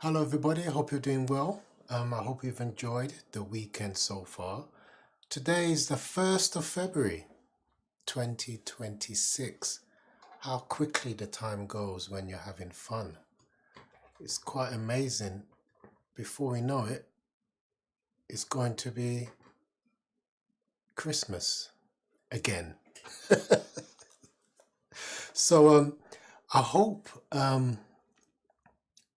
Hello, everybody. I hope you're doing well. I hope you've enjoyed the weekend so far. Today is the 1st of February, 2026. How quickly the time goes when you're having fun. It's quite amazing. Before we know it, it's going to be Christmas again. So I hope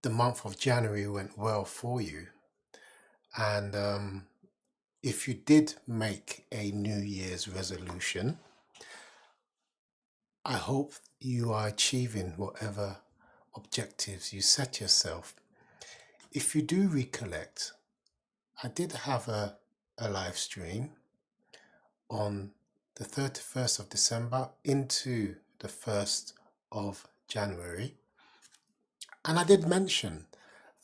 the month of January went well for you. And if you did make a New Year's resolution, I hope you are achieving whatever objectives you set yourself. If you do recollect, I did have a live stream on the 31st of December into the 1st of January. And I did mention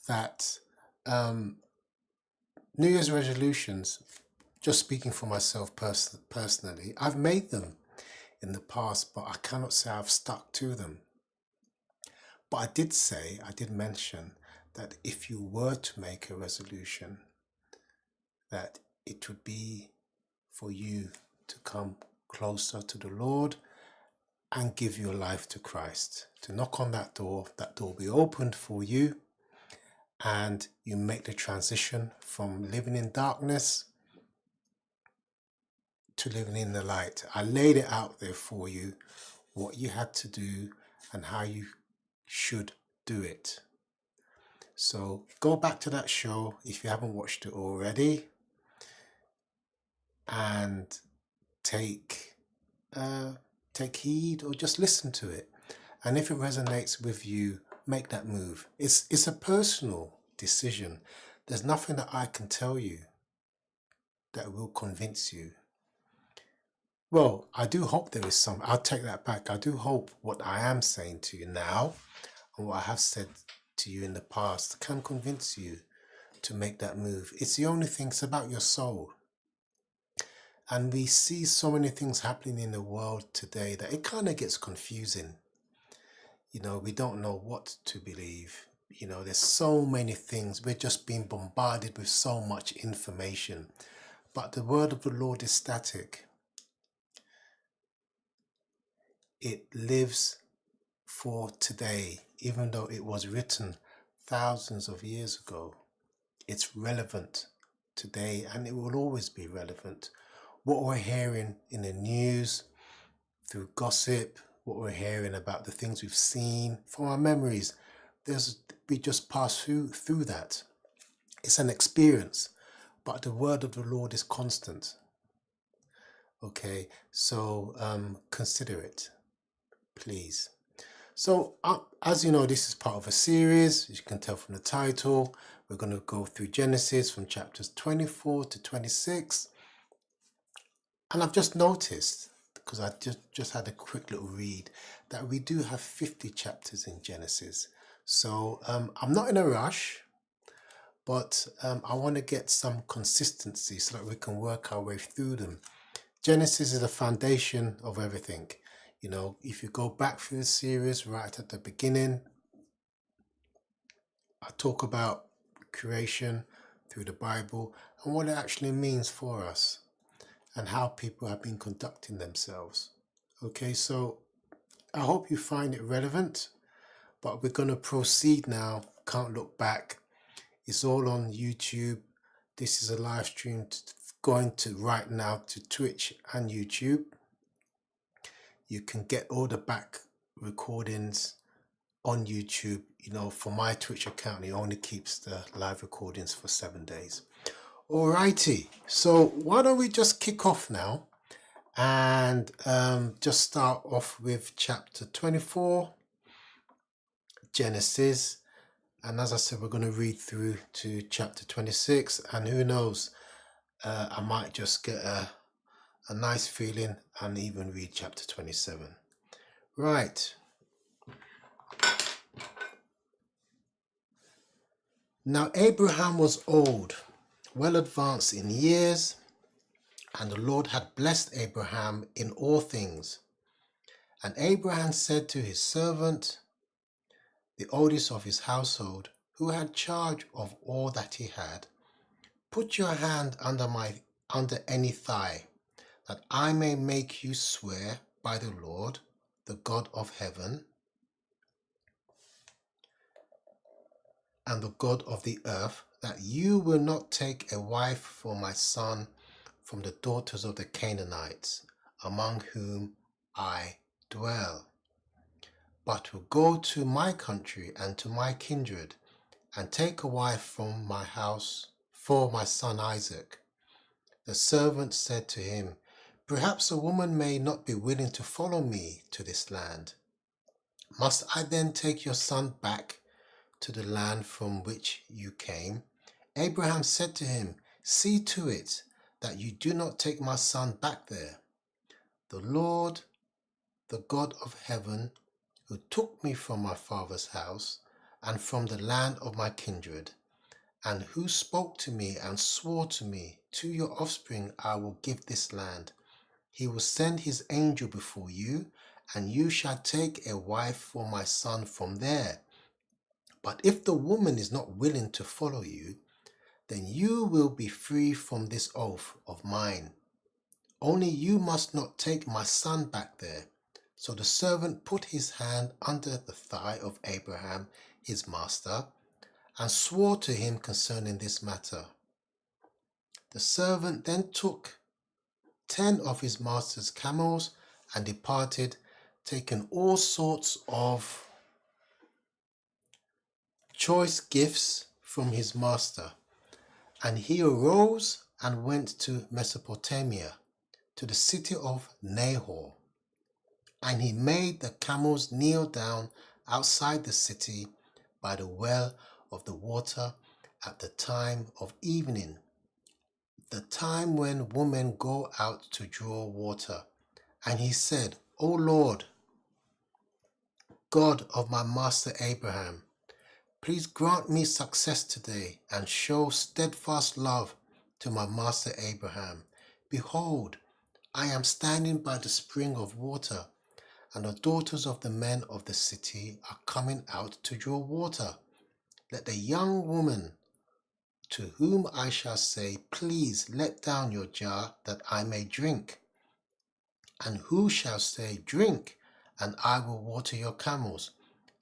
that New Year's resolutions, just speaking for myself personally, I've made them in the past, but I cannot say I've stuck to them. But I did mention that if you were to make a resolution, that it would be for you to come closer to the Lord and give your life to Christ, to knock on that door will be opened for you, and you make the transition from living in darkness to living in the light. I laid it out there for you, what you had to do and how you should do it. So go back to that show if you haven't watched it already, and take heed, or just listen to it. And if it resonates with you, make that move. It's a personal decision. There's nothing that I can tell you that will convince you. Well, I do hope there is some. I'll take that back. I do hope what I am saying to you now and what I have said to you in the past can convince you to make that move. It's the only thing. It's about your soul. And we see so many things happening in the world today that it kind of gets confusing. We don't know what to believe. There's so many things. We're just being bombarded with so much information. But the word of the Lord is static. It lives for today, even though it was written thousands of years ago. It's relevant today, and it will always be relevant. What we're hearing in the news, through gossip, what we're hearing about the things we've seen from our memories, we just pass through that. It's an experience, but the word of the Lord is constant. Okay, so consider it, please. So as you know, this is part of a series. As you can tell from the title, we're going to go through Genesis from chapters 24 to 26. And I've just noticed, because I just had a quick little read, that we do have 50 chapters in Genesis. So I'm not in a rush, but I want to get some consistency so that we can work our way through them. Genesis is the foundation of everything. If you go back through the series right at the beginning, I talk about creation through the Bible and what it actually means for us, and how people have been conducting themselves. Okay, so I hope you find it relevant, but we're going to proceed now. Can't look back. It's all on YouTube. This is a live stream going to right now to Twitch and YouTube. You can get all the back recordings on YouTube. For my Twitch account, it only keeps the live recordings for 7 days. Alrighty, so why don't we just kick off now and just start off with chapter 24, Genesis. And as I said, we're going to read through to chapter 26, and who knows, I might just get a nice feeling and even read chapter 27. Right. Now Abraham was old, well advanced in years, and the Lord had blessed Abraham in all things. And Abraham said to his servant, the oldest of his household, who had charge of all that he had, put your hand under any thigh, that I may make you swear by the Lord, the God of heaven, and the God of the earth, that you will not take a wife for my son from the daughters of the Canaanites, among whom I dwell, but will go to my country and to my kindred, and take a wife from my house for my son Isaac. The servant said to him, perhaps a woman may not be willing to follow me to this land. Must I then take your son back to the land from which you came? Abraham said to him, see to it that you do not take my son back there. The Lord, the God of heaven, who took me from my father's house and from the land of my kindred, and who spoke to me and swore to me, to your offspring I will give this land. He will send his angel before you, and you shall take a wife for my son from there. But if the woman is not willing to follow you, then you will be free from this oath of mine. Only you must not take my son back there. So the servant put his hand under the thigh of Abraham, his master, and swore to him concerning this matter. The servant then took 10 of his master's camels and departed, taking all sorts of choice gifts from his master. And he arose and went to Mesopotamia, to the city of Nahor. And he made the camels kneel down outside the city by the well of the water at the time of evening, the time when women go out to draw water. And he said, O Lord, God of my master Abraham, please grant me success today and show steadfast love to my master Abraham. Behold, I am standing by the spring of water, and the daughters of the men of the city are coming out to draw water. Let the young woman to whom I shall say, please let down your jar that I may drink, and who shall say, drink, and I will water your camels,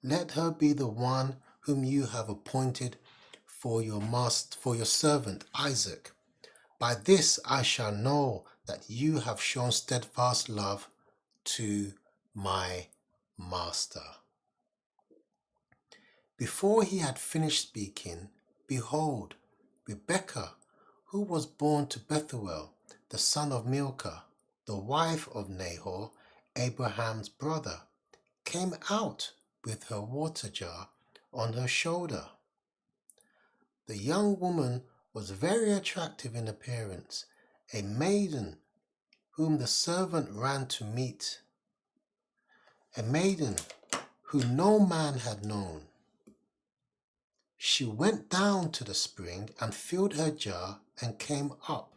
let her be the one whom you have appointed for your servant Isaac. By this I shall know that you have shown steadfast love to my master. Before he had finished speaking, behold, Rebekah, who was born to Bethuel, the son of Milcah, the wife of Nahor, Abraham's brother, came out with her water jar on her shoulder. The young woman was very attractive in appearance, a maiden whom the servant ran to meet, a maiden who no man had known. She went down to the spring and filled her jar and came up.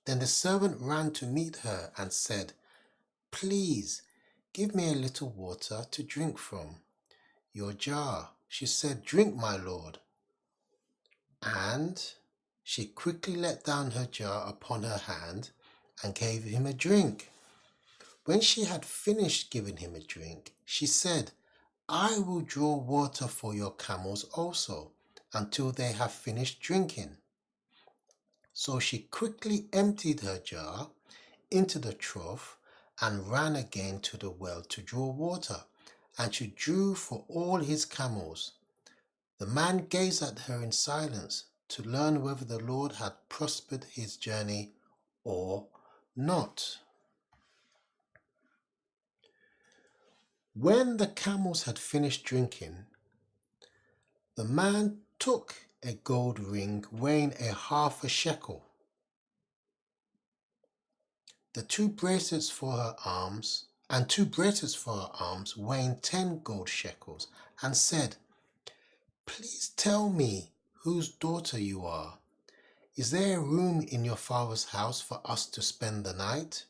Then the servant ran to meet her and said, please give me a little water to drink from your jar. She said, drink, my lord. And she quickly let down her jar upon her hand and gave him a drink. When she had finished giving him a drink, she said, I will draw water for your camels also, until they have finished drinking. So she quickly emptied her jar into the trough and ran again to the well to draw water, and she drew for all his camels. The man gazed at her in silence to learn whether the Lord had prospered his journey or not. When the camels had finished drinking, the man took a gold ring weighing half a shekel, the two bracelets for her arms, weighing 10 gold shekels, and said, please tell me whose daughter you are. Is there a room in your father's house for us to spend the night?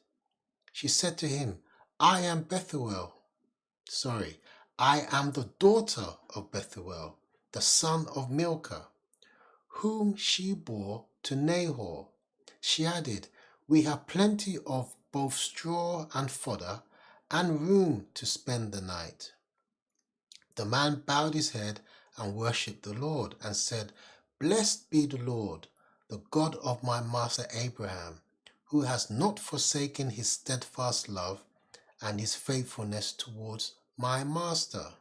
She said to him, I am the daughter of Bethuel, the son of Milcah, whom she bore to Nahor. She added, "We have plenty of both straw and fodder, and room to spend the night." The man bowed his head and worshipped the Lord, and said, "Blessed be the Lord, the God of my master Abraham, who has not forsaken his steadfast love and his faithfulness towards my master.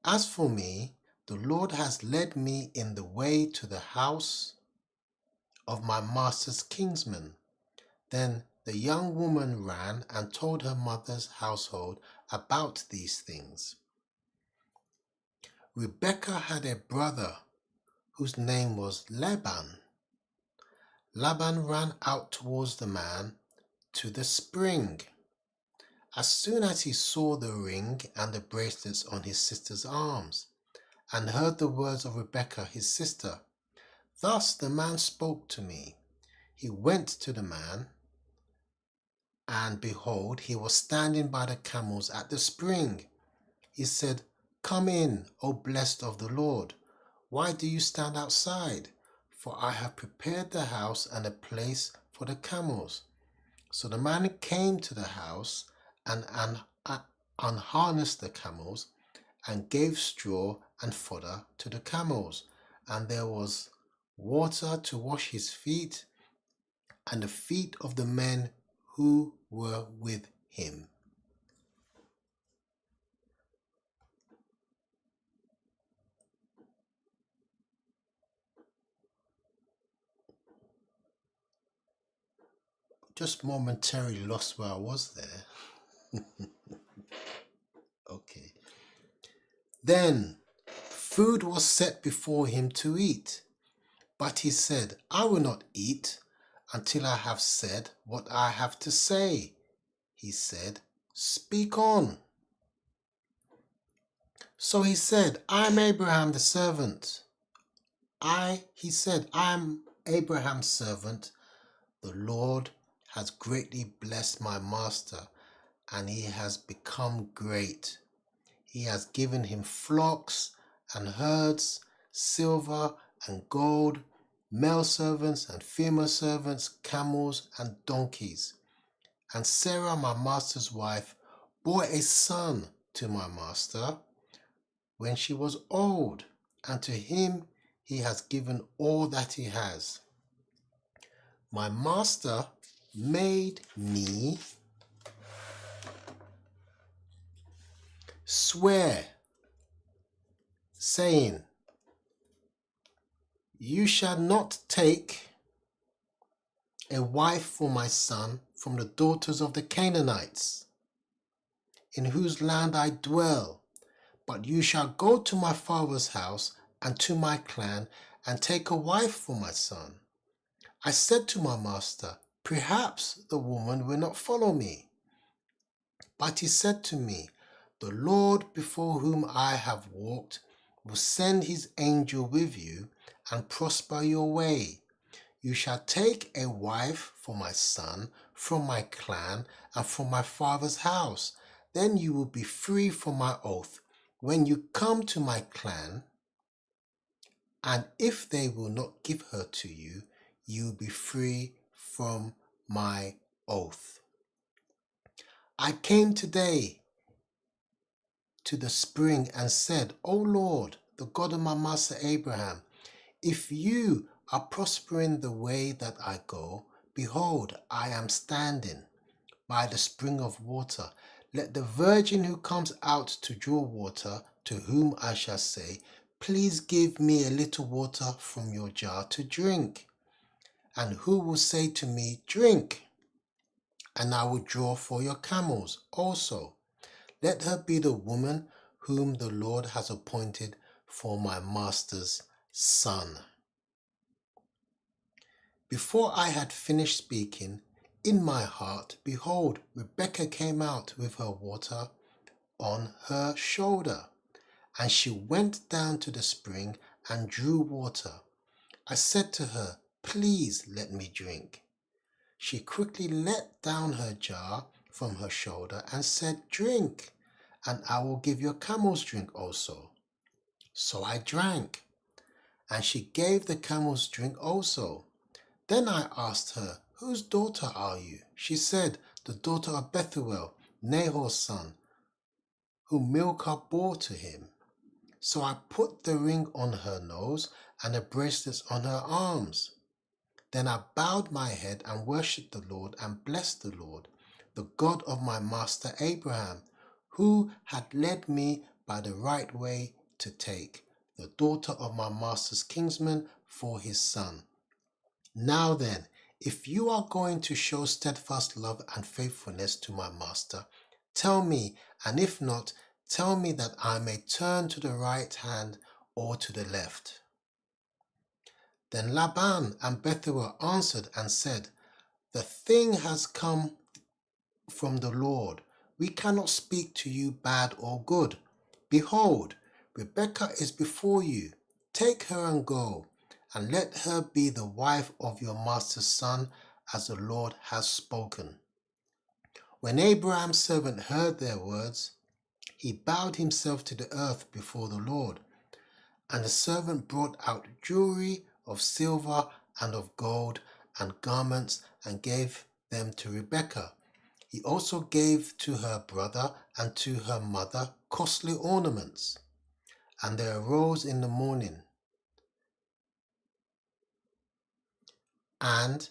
As for me, the Lord has led me in the way to the house of my master's kinsman." Then the young woman ran and told her mother's household about these things. Rebekah had a brother whose name was Laban. Laban ran out towards the man to the spring. As soon as he saw the ring and the bracelets on his sister's arms, and heard the words of Rebekah his sister, "Thus the man spoke to me," he went to the man, and behold, he was standing by the camels at the spring. He said, "Come in, O blessed of the Lord. Why do you stand outside? For I have prepared the house and a place for the camels." So the man came to the house and unharnessed the camels, and gave straw and fodder to the camels, and there was water to wash his feet and the feet of the men who were with him. Just momentarily lost where I was there. Okay. Then food was set before him to eat, but he said, "I will not eat until I have said what I have to say." He said, "Speak on." So he said, "I am Abraham the servant. He said, "I am Abraham's servant. The Lord has greatly blessed my master, and he has become great. He has given him flocks and herds, silver and gold, male servants and female servants, camels and donkeys. And Sarah, my master's wife, bore a son to my master when she was old, and to him he has given all that he has. My master made me swear, saying, 'You shall not take a wife for my son from the daughters of the Canaanites, in whose land I dwell, but you shall go to my father's house and to my clan and take a wife for my son.' I said to my master, 'Perhaps the woman will not follow me.' But he said to me, 'The Lord before whom I have walked will send his angel with you and prosper your way. You shall take a wife for my son from my clan and from my father's house. Then you will be free from my oath when you come to my clan, and if they will not give her to you, you will be free from my oath. I came today to the spring and said, O Lord, the God of my master Abraham, if you are prospering the way that I go, behold, I am standing by the spring of water. Let the virgin who comes out to draw water, to whom I shall say, please give me a little water from your jar to drink, and who will say to me, drink, and I will draw for your camels also. Let her be the woman whom the Lord has appointed for my master's son." Before I had finished speaking, in my heart, behold, Rebekah came out with her water on her shoulder, and she went down to the spring and drew water. I said to her, "Please let me drink." She quickly let down her jar from her shoulder and said, "Drink, and I will give your camels drink also." So I drank, and she gave the camels drink also. Then I asked her, whose daughter are you? She said, the daughter of Bethuel, Nahor's son, whom Milcah bore to him. So I put the ring on her nose and the bracelets on her arms. Then I bowed my head and worshipped the Lord and blessed the Lord, the God of my master Abraham, who had led me by the right way to take the daughter of my master's kinsman for his son. Now then, if you are going to show steadfast love and faithfulness to my master, tell me, and if not, tell me that I may turn to the right hand or to the left. Then Laban and Bethuel answered and said, the thing has come from the Lord. We cannot speak to you bad or good. Behold, Rebekah is before you. Take her and go, and let her be the wife of your master's son, as the Lord has spoken. When Abraham's servant heard their words, he bowed himself to the earth before the Lord. And the servant brought out jewelry of silver and of gold and garments and gave them to Rebekah. He also gave to her brother and to her mother costly ornaments. And they arose in the morning, and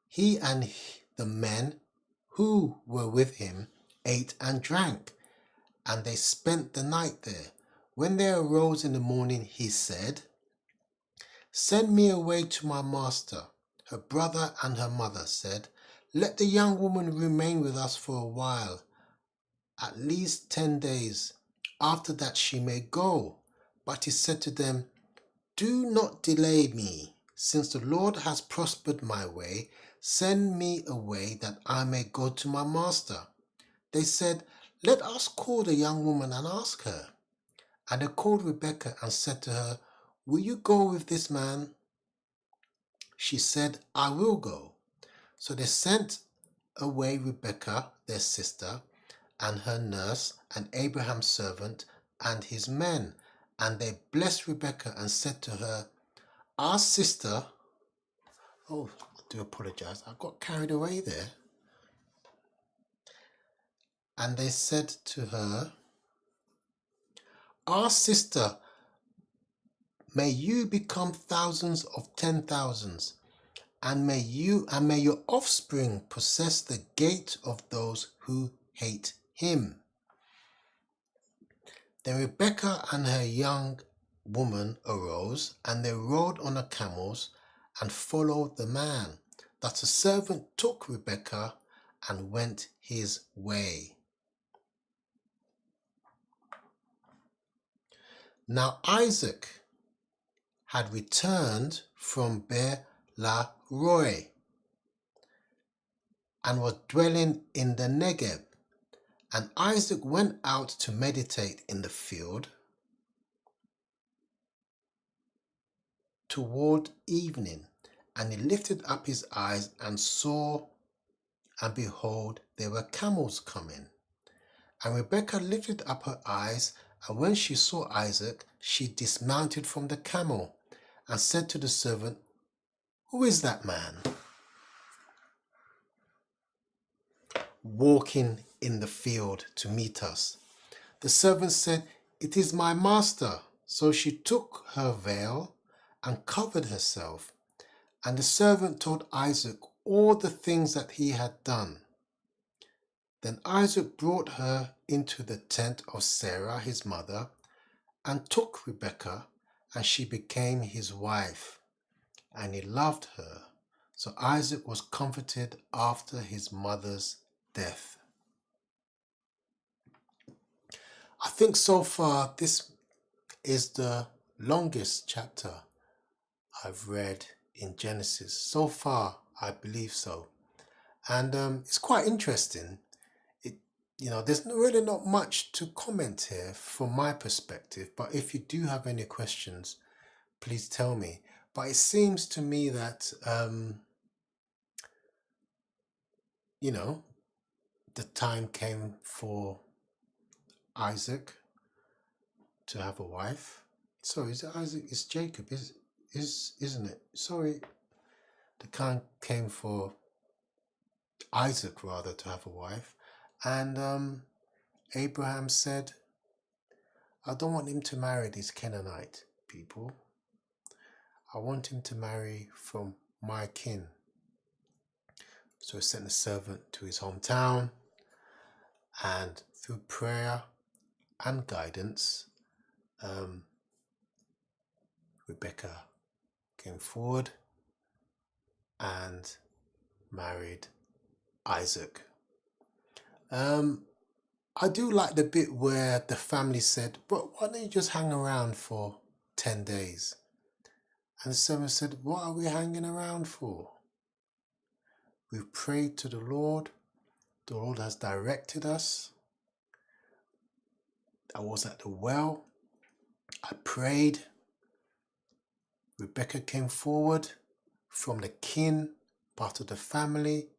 he and the men who were with him ate and drank, and they spent the night there. When they arose in the morning, he said, send me away to my master. Her brother and her mother said, let the young woman remain with us for a while, at least 10 days. After that she may go. But he said to them, do not delay me, since the Lord has prospered my way. Send me away that I may go to my master. They said, let us call the young woman and ask her. And they called Rebekah and said to her, will you go with this man? She said, I will go. So they sent away Rebekah, their sister, and her nurse, and Abraham's servant, and his men. And they blessed Rebekah and said to her, our sister, oh, I do apologize, I got carried away there. And they said to her, our sister, may you become thousands of 10,000s, and may your offspring possess the gate of those who hate him. Then Rebekah and her young woman arose, and they rode on the camels and followed the man. That a servant took Rebekah and went his way. Now Isaac had returned from Beer-lahai and was dwelling in the Negeb. And Isaac went out to meditate in the field toward evening, and he lifted up his eyes and saw, and behold, there were camels coming. And Rebekah lifted up her eyes, and when she saw Isaac, she dismounted from the camel and said to the servant, who is that man walking in the field to meet us? The servant said, it is my master. So she took her veil and covered herself. And the servant told Isaac all the things that he had done. Then Isaac brought her into the tent of Sarah his mother, and took Rebekah, and she became his wife, and he loved her. So Isaac was comforted after his mother's death. I think so far this is the longest chapter I've read in Genesis. So far, I believe so. And it's quite interesting. There's really not much to comment here from my perspective, but if you do have any questions, please tell me. But it seems to me that, the time came for Isaac to have a wife. Sorry, is it Isaac? It's Jacob, isn't it? Sorry, the time came for Isaac rather to have a wife, and Abraham said, "I don't want him to marry these Canaanite people. I want him to marry from my kin." So he sent a servant to his hometown, and through prayer and guidance, Rebecca came forward and married Isaac. I do like the bit where the family said, "But why don't you just hang around for 10 days?" And the servant said, "What are we hanging around for? We've prayed to the Lord. The Lord has directed us. I was at the well. I prayed. Rebecca came forward from the kin, part of the family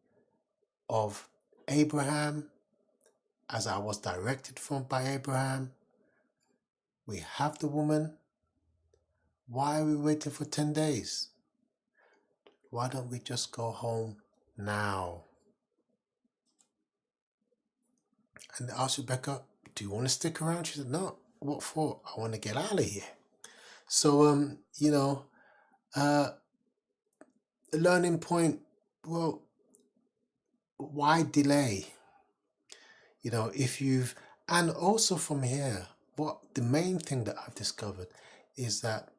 of Abraham, as I was directed by Abraham. We have the woman. Why are we waiting for 10 days? Why don't we just go home now?" And they asked Rebecca, "Do you want to stick around?" She said, "No. What for? I want to get out of here." So, the learning point, well, why delay? And also from here, the main thing that I've discovered is that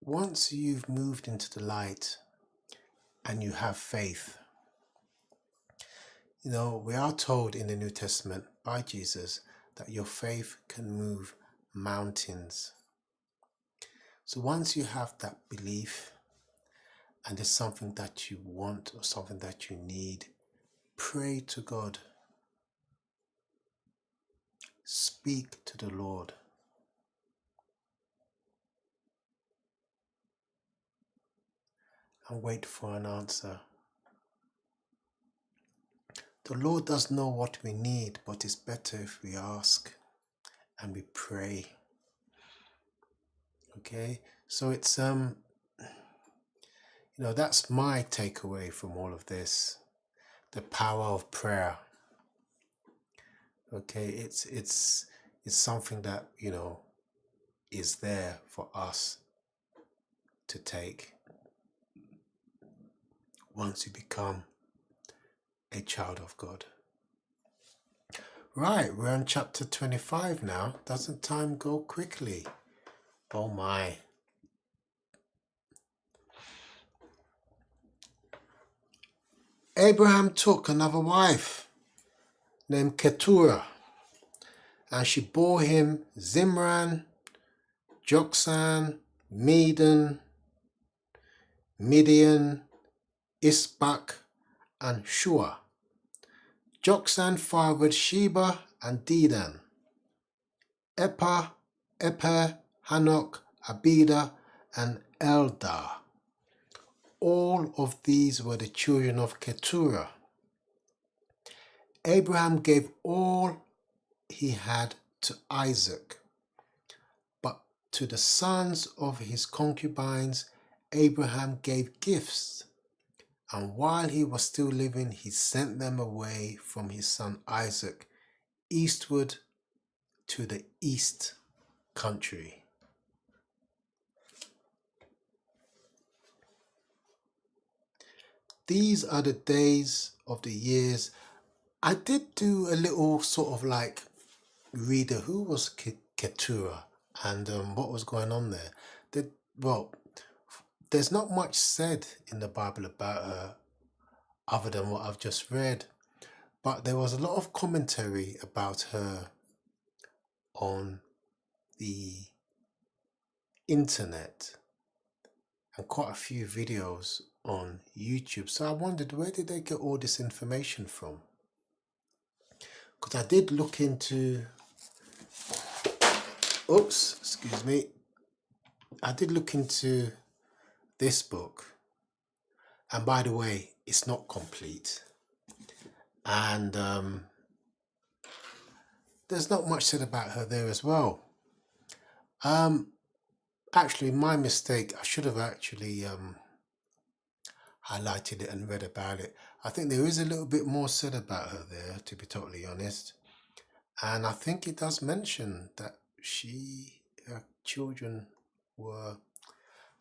once you've moved into the light and you have faith, we are told in the New Testament by Jesus that your faith can move mountains. So once you have that belief and there's something that you want or something that you need, pray to God. Speak to the Lord. And wait for an answer. The Lord does know what we need, but it's better if we ask and we pray. Okay? So it's that's my takeaway from all of this. The power of prayer. Okay, it's something that, is there for us to take once you become a child of God. Right, we're on chapter 25 now. Doesn't time go quickly? Oh my. Abraham took another wife named Keturah, and she bore him Zimran, Joksan, Medan, Midian, Isbak, and Shua. Joksan fathered Sheba and Dedan, Eper, Hanok, Abida, and Eldar. All of these were the children of Keturah. Abraham gave all he had to Isaac, but to the sons of his concubines, Abraham gave gifts, and while he was still living, he sent them away from his son Isaac eastward to the east country. These are the days of the years. I did do a little sort of like reader. Who was Keturah and what was going on there? There's not much said in the Bible about her other than what I've just read, but there was a lot of commentary about her on the internet and quite a few videos on YouTube. So I wondered, where did they get all this information from? Because I did look into, I did look into this book, and by the way, it's not complete, and there's not much said about her there as well. Um, Actually, my mistake. I should have actually highlighted it and read about it. I think there is a little bit more said about her there, to be totally honest. And I think it does mention that her children were.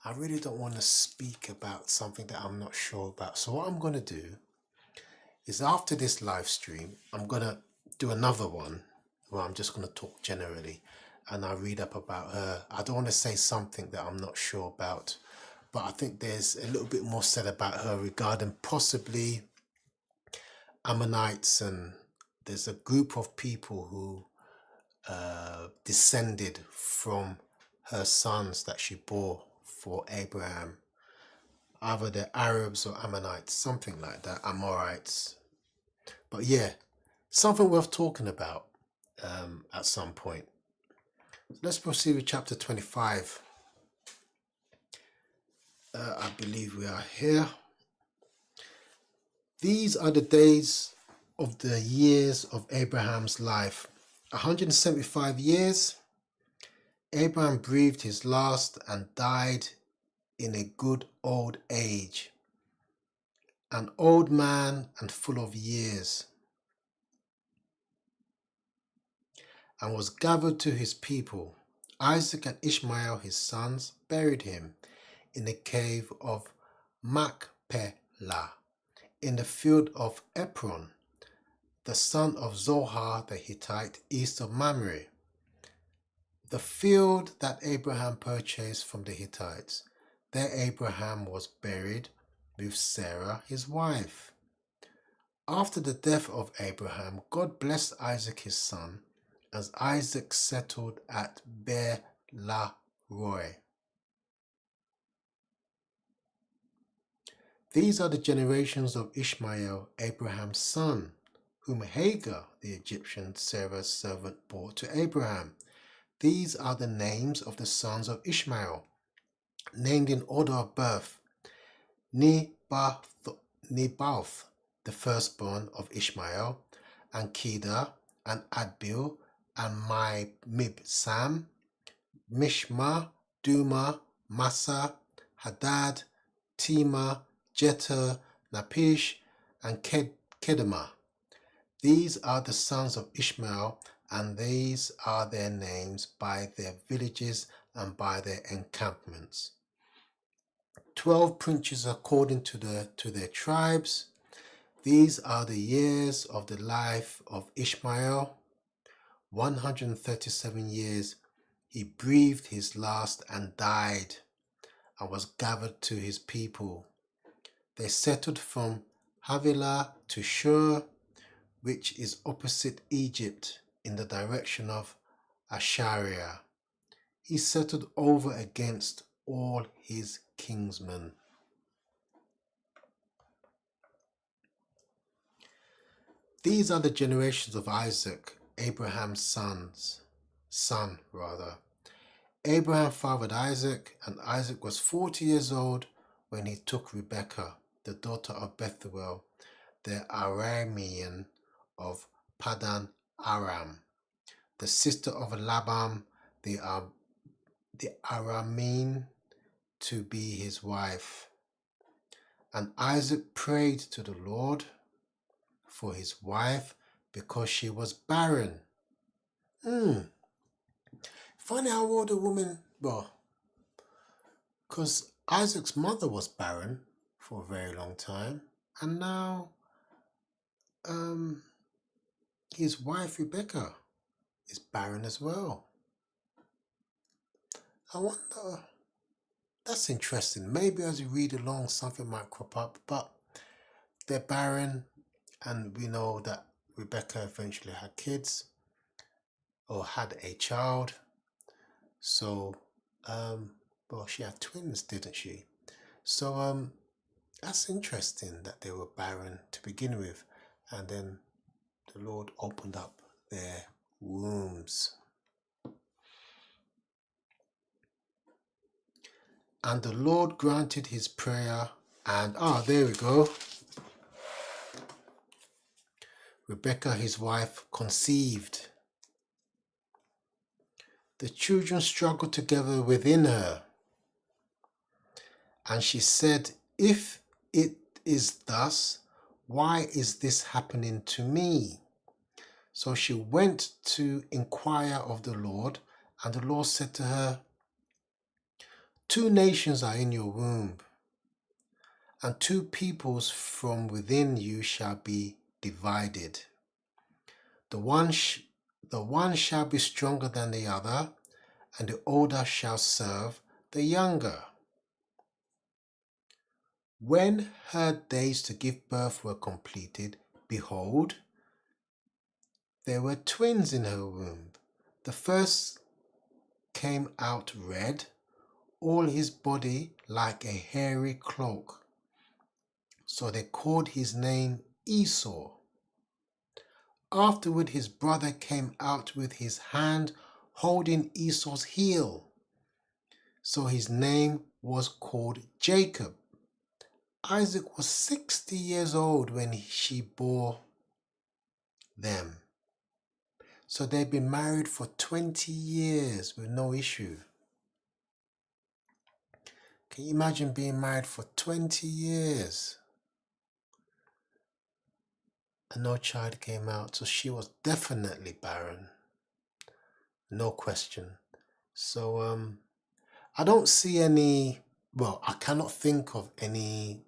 I really don't want to speak about something that I'm not sure about. So what I'm going to do is after this live stream, I'm going to do another one where I'm just going to talk generally and I read up about her. I don't want to say something that I'm not sure about, but I think there's a little bit more said about her regarding possibly Ammonites, and there's a group of people who descended from her sons that she bore for Abraham. Either the Arabs or Ammonites, something like that, Amorites. But yeah, something worth talking about at some point. Let's proceed with chapter 25. I believe we are here. These are the days of the years of Abraham's life. 175 years. Abraham breathed his last and died in a good old age, an old man and full of years, and was gathered to his people. Isaac and Ishmael his sons buried him in the cave of Machpelah, in the field of Ekron, the son of Zohar the Hittite, east of Mamre, the field that Abraham purchased from the Hittites. There Abraham was buried with Sarah his wife. After the death of Abraham, God blessed Isaac his son, as Isaac settled at Beer-lahai. These are the generations of Ishmael, Abraham's son, whom Hagar the Egyptian, Sarah's servant, bore to Abraham. These are the names of the sons of Ishmael, named in order of birth: Nebaioth, the firstborn of Ishmael, and Kedar, and Adbeel, and Mibsam, Mishma, Duma, Massa, Hadad, Tema, Jeter, Napish, and Kedemah. These are the sons of Ishmael, and these are their names by their villages and by their encampments. 12 princes according to their tribes. These are the years of the life of Ishmael, 137 years. He breathed his last and died, and was gathered to his people. They settled from Havilah to Shur, which is opposite Egypt, in the direction of Ashariah. He settled over against all his kinsmen. These are the generations of Isaac, Abraham's son. Abraham fathered Isaac, and Isaac was 40 years old when he took Rebekah, the daughter of Bethuel, the Aramean of Padan Aram, the sister of Laban the Aramean, to be his wife. And Isaac prayed to the Lord for his wife because she was barren. Funny how old a woman, because Isaac's mother was barren for a very long time, and now his wife Rebecca is barren as well. I wonder, that's interesting. Maybe as you read along something might crop up, but they're barren, and we know that Rebecca eventually had kids or had a child. So she had twins, didn't she? So that's interesting that they were barren to begin with, and then the Lord opened up their wombs. And the Lord granted his prayer, and there we go. Rebekah, his wife, conceived. The children struggled together within her, and she said, "If it is thus, why is this happening to me?" So she went to inquire of the Lord, and the Lord said to her, "Two nations are in your womb, and two peoples from within you shall be divided. The one shall be stronger than the other, and the older shall serve the younger." When her days to give birth were completed, behold, there were twins in her womb. The first came out red, all his body like a hairy cloak. So they called his name Esau. Afterward his brother came out with his hand holding Esau's heel. So his name was called Jacob. Isaac was 60 years old when she bore them. So they'd been married for 20 years with no issue. Can you imagine being married for 20 years and no child came out? So she was definitely barren. No question. So I don't see any, well, I cannot think of any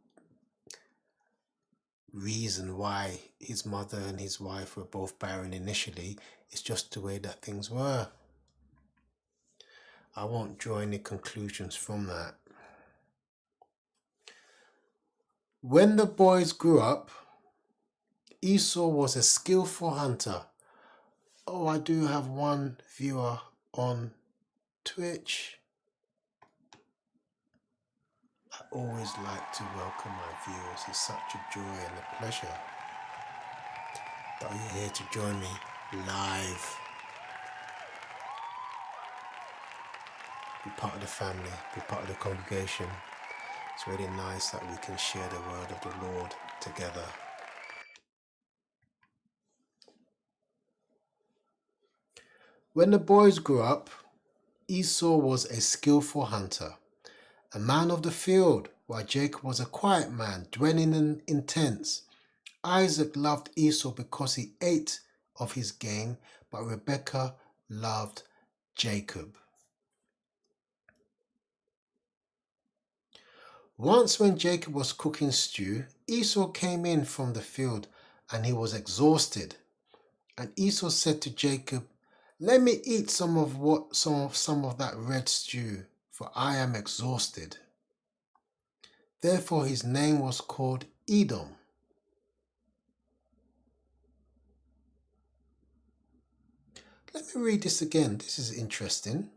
reason why his mother and his wife were both barren initially. It's just the way that things were. I won't draw any conclusions from that. When the boys grew up, Esau was a skillful hunter. Oh, I do have one viewer on Twitch. I always like to welcome my viewers. It's such a joy and a pleasure that you're here to join me live. Be part of the family, be part of the congregation. It's really nice that we can share the word of the Lord together. When the boys grew up, Esau was a skillful hunter, a man of the field, while Jacob was a quiet man, dwelling in tents. Isaac loved Esau because he ate of his game, but Rebekah loved Jacob. Once when Jacob was cooking stew, Esau came in from the field and he was exhausted. And Esau said to Jacob, "Let me eat some of that red stew, for I am exhausted." Therefore his name was called Edom. Let me read this again. This is interesting.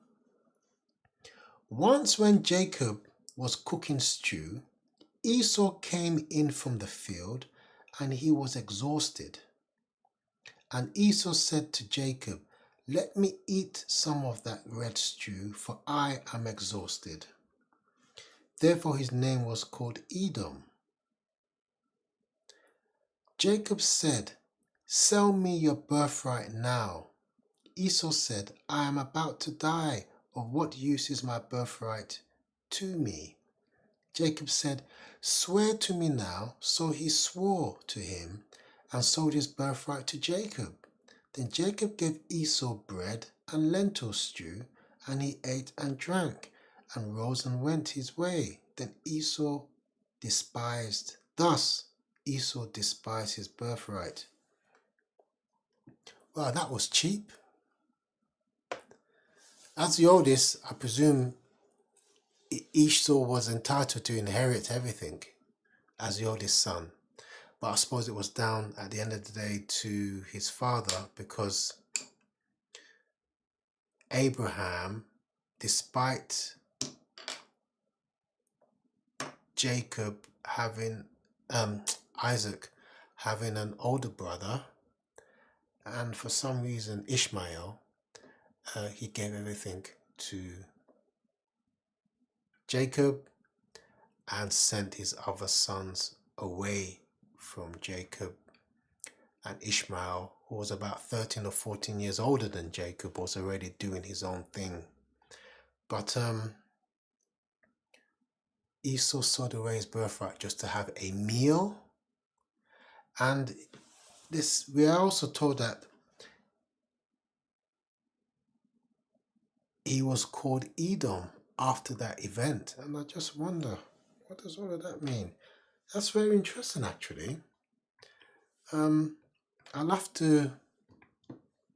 Once when Jacob was cooking stew, Esau came in from the field and he was exhausted. And Esau said to Jacob, "Let me eat some of that red stew, for I am exhausted." Therefore his name was called Edom. Jacob said, "Sell me your birthright now." Esau said, "I am about to die. Of what use is my birthright to me?" Jacob said, "Swear to me now." So he swore to him and sold his birthright to Jacob. Then Jacob gave Esau bread and lentil stew, and he ate and drank, and rose and went his way. Then Thus Esau despised his birthright. Well, that was cheap. As the oldest, I presume Esau was entitled to inherit everything as the oldest son. But I suppose it was down at the end of the day to his father, because Abraham, despite Isaac having an older brother, and for some reason Ishmael, he gave everything to Jacob and sent his other sons away from Jacob and Ishmael, who was about 13 or 14 years older than Jacob, was already doing his own thing. But Esau sold away his birthright just to have a meal. And we are also told that he was called Edom after that event. And I just wonder, what does all of that mean? That's very interesting, actually. I'll have to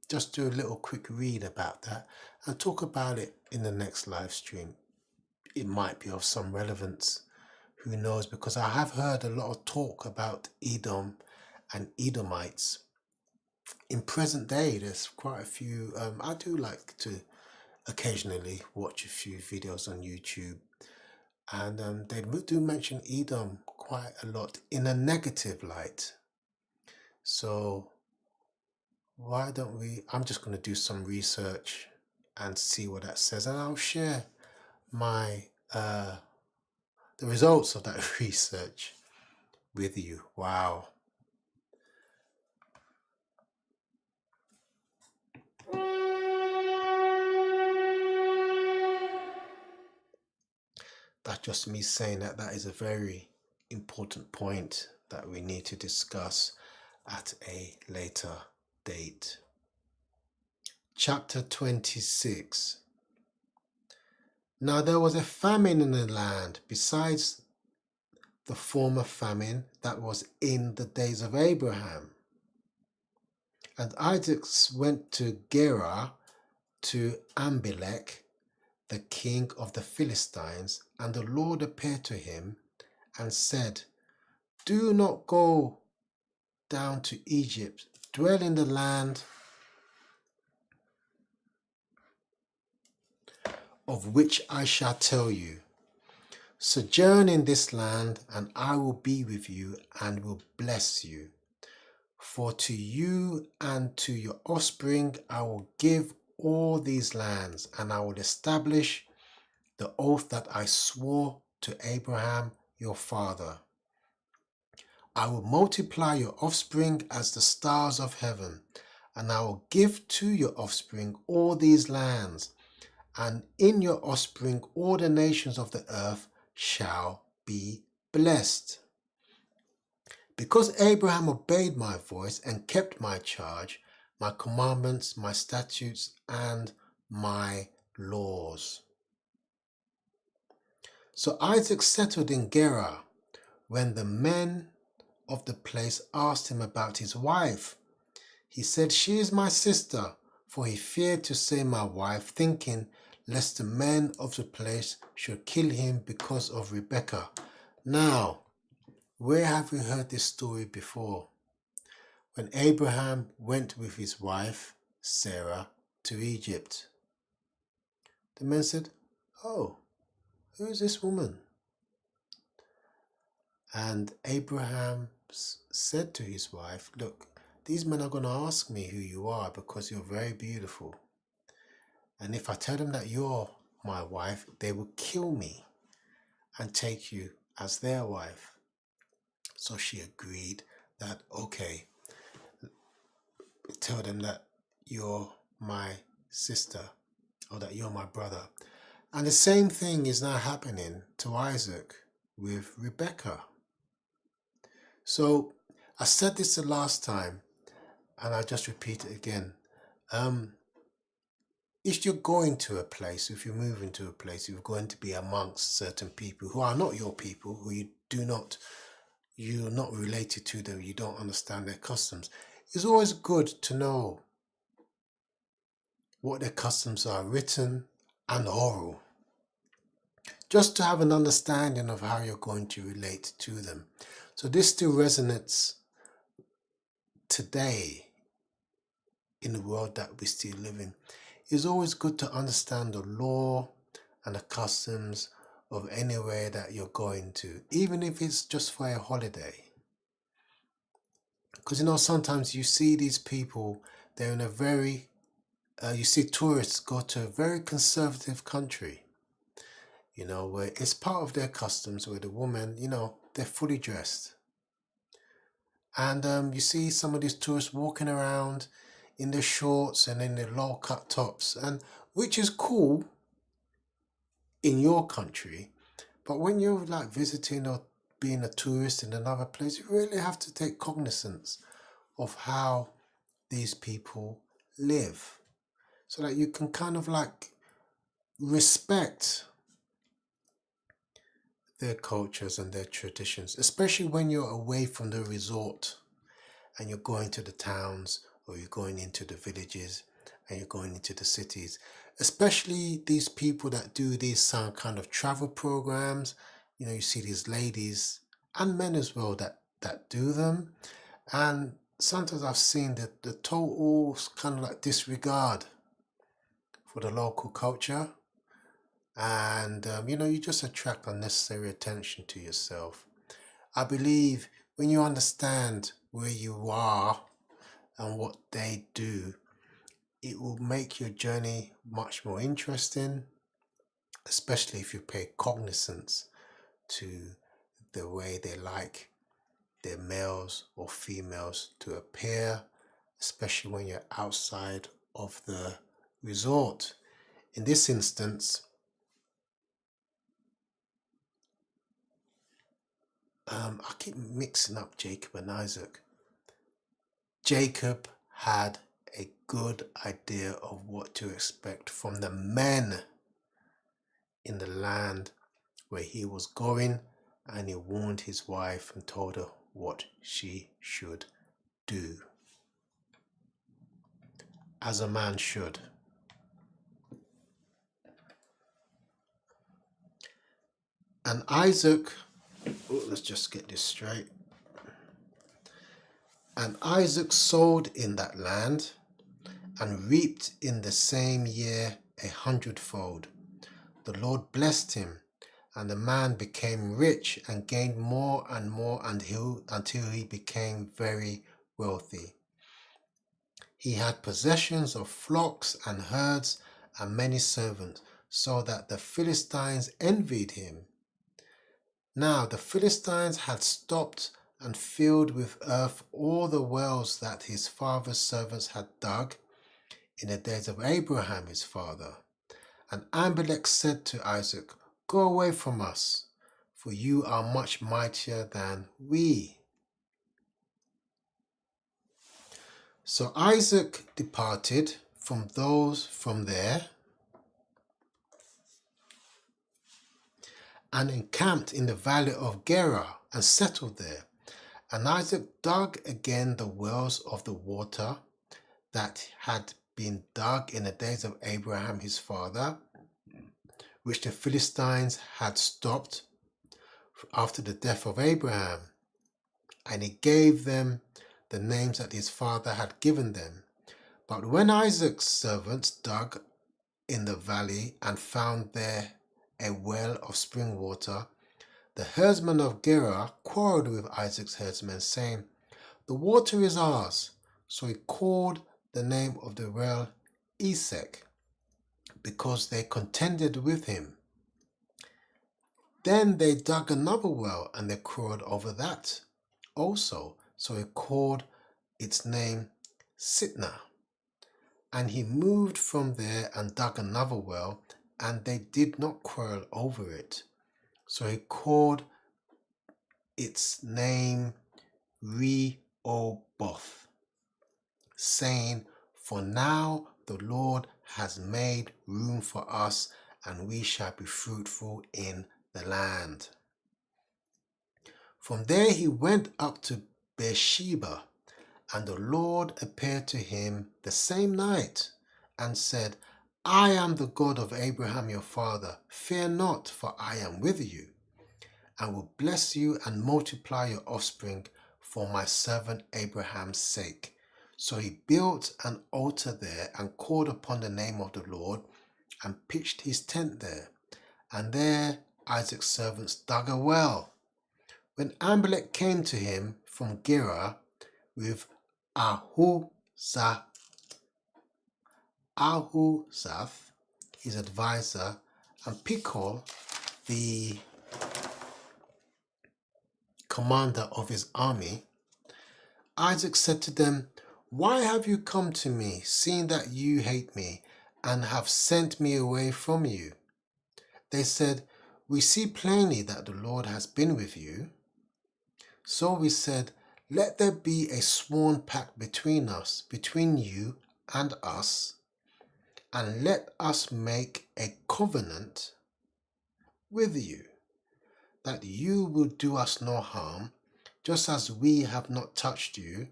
just do a little quick read about that and talk about it in the next live stream. It might be of some relevance. Who knows? Because I have heard a lot of talk about Edom and Edomites. In present day, there's quite a few. I do like to occasionally watch a few videos on YouTube, and they do mention Edom quite a lot in a negative light. So why don't I'm just going to do some research and see what that says, and I'll share my the results of that research with you. Wow. That's just me saying that is a very important point that we need to discuss at a later date. Chapter 26. Now there was a famine in the land besides the former famine that was in the days of Abraham. And Isaac went to Gerar to Abimelech, the king of the Philistines, and the Lord appeared to him and said, "Do not go down to Egypt, dwell in the land of which I shall tell you. Sojourn in this land, and I will be with you and will bless you. For to you and to your offspring I will give all these lands, and I will establish the oath that I swore to Abraham your father. I will multiply your offspring as the stars of heaven, and I will give to your offspring all these lands, and in your offspring all the nations of the earth shall be blessed. Because Abraham obeyed my voice and kept my charge, my commandments, my statutes, and my laws." So Isaac settled in Gerar. When the men of the place asked him about his wife, he said, "She is my sister," for he feared to say my wife, thinking lest the men of the place should kill him because of Rebekah. Now, where have we heard this story before? When Abraham went with his wife, Sarah, to Egypt. The men said, "Oh, who is this woman?" And Abraham said to his wife, "Look, these men are going to ask me who you are because you're very beautiful. And if I tell them that you're my wife, they will kill me and take you as their wife." So she agreed that, okay, tell them that you're my sister or that you're my brother. And the same thing is now happening to Isaac with Rebekah. So I said this the last time, and I'll just repeat it again. If you're going to a place, if you're moving to a place, you're going to be amongst certain people who are not your people, who you're not related to them, you don't understand their customs. It's always good to know what their customs are, written and oral, just to have an understanding of how you're going to relate to them. So this still resonates today in the world that we still live in. It's always good to understand the law and the customs of anywhere that you're going to, even if it's just for a holiday. Because sometimes you see these people, they're in a very, you see tourists go to a very conservative country, where it's part of their customs, where the woman, they're fully dressed. And you see some of these tourists walking around in their shorts and in their low cut tops, and which is cool in your country. But when you're like visiting or being a tourist in another place, you really have to take cognizance of how these people live so that you can kind of like respect their cultures and their traditions, especially when you're away from the resort and you're going to the towns or you're going into the villages and you're going into the cities, especially these people that do these some kind of travel programs. You know, you see these ladies and men as well that do them, and sometimes I've seen the total kind of like disregard for the local culture, and you know, you just attract unnecessary attention to yourself. I believe when you understand where you are and what they do, it will make your journey much more interesting, especially if you pay cognizance to the way they like their males or females to appear, especially when you're outside of the resort. In this instance, I keep mixing up Jacob and Isaac. Jacob had a good idea of what to expect from the men in the land where he was going, and he warned his wife and told her what she should do, as a man should. And Isaac, let's just get this straight. And Isaac sowed in that land and reaped in the same year 100-fold. The Lord blessed him, and the man became rich and gained more and more until he became very wealthy. He had possessions of flocks and herds and many servants, so that the Philistines envied him. Now the Philistines had stopped and filled with earth all the wells that his father's servants had dug in the days of Abraham his father. And Abimelech said to Isaac, "Go away from us, for you are much mightier than we." So Isaac departed from there and encamped in the valley of Gerar and settled there. And Isaac dug again the wells of the water that had been dug in the days of Abraham his father, which the Philistines had stopped after the death of Abraham. And he gave them the names that his father had given them. But when Isaac's servants dug in the valley and found there a well of spring water, the herdsmen of Gerar quarreled with Isaac's herdsmen, saying, "The water is ours." So he called the name of the well Esek, because they contended with him. Then they dug another well, and they quarreled over that also. So he called its name Sitnah. And he moved from there and dug another well, and they did not quarrel over it. So he called its name Rehoboth, saying, "For now the Lord has made room for us, and we shall be fruitful in the land." From there he went up to Beersheba, and the Lord appeared to him the same night and said, "I am the God of Abraham your father. Fear not, for I am with you, and will bless you and multiply your offspring for my servant Abraham's sake." So he built an altar there and called upon the name of the Lord and pitched his tent there. And there Isaac's servants dug a well. When Abimelech came to him from Gerar with Ahuzath, his advisor, and Pichol, the commander of his army, Isaac said to them, "Why have you come to me, seeing that you hate me, and have sent me away from you?" They said, "We see plainly that the Lord has been with you." So we said, "Let there be a sworn pact between us, between you and us, and let us make a covenant with you, that you will do us no harm, just as we have not touched you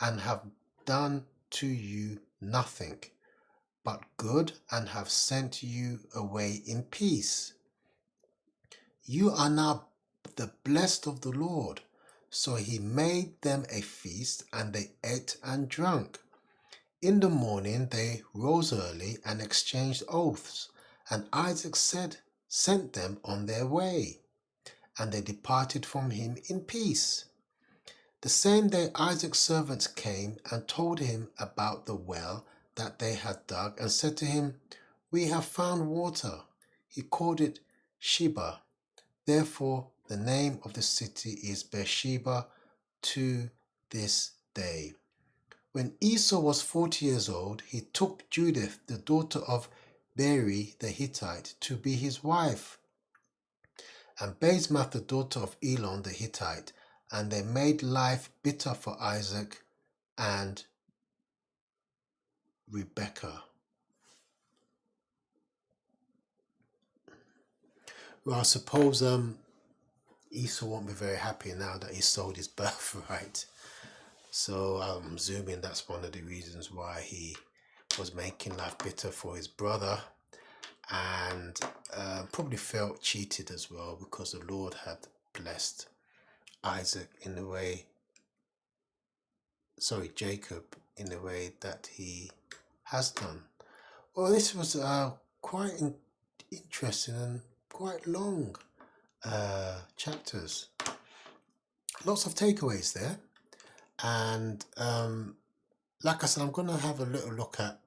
and have done to you nothing but good, and have sent you away in peace. You are now the blessed of the Lord." So he made them a feast, and they ate and drank. In the morning they rose early and exchanged oaths, and Isaac sent them on their way, and they departed from him in peace. The same day Isaac's servants came and told him about the well that they had dug, and said to him, "We have found water." He called it Sheba. Therefore the name of the city is Beersheba to this day. When Esau was 40 years old, he took Judith, the daughter of Beeri the Hittite, to be his wife, and Basemath, the daughter of Elon the Hittite, and they made life bitter for Isaac and Rebekah. Well, I suppose Esau won't be very happy now that he sold his birthright. So I'm assuming that's one of the reasons why he was making life bitter for his brother, and probably felt cheated as well, because the Lord had blessed Jacob in the way that he has done. Well, this was quite interesting and quite long chapters. Lots of takeaways there. And like I said, I'm going to have a little look at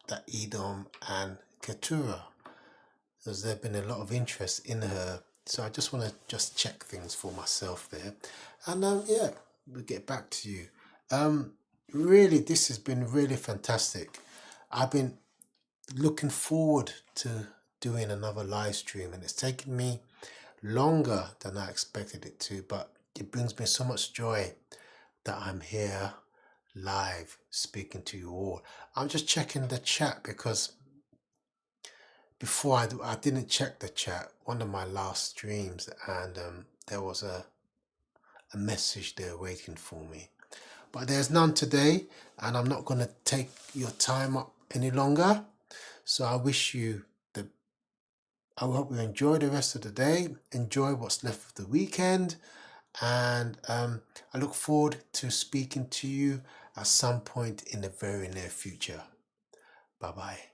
that Edom and Keturah, as there's been a lot of interest in her. So I just want to just check things for myself there. And yeah, we'll get back to you. Really, this has been really fantastic. I've been looking forward to doing another live stream, and it's taken me longer than I expected it to, but it brings me so much joy that I'm here live speaking to you all. I'm just checking the chat, because before I didn't check the chat, one of my last streams, and there was a message there waiting for me. But there's none today, and I'm not going to take your time up any longer. So I hope you enjoy the rest of the day, enjoy what's left of the weekend, and I look forward to speaking to you at some point in the very near future. Bye-bye.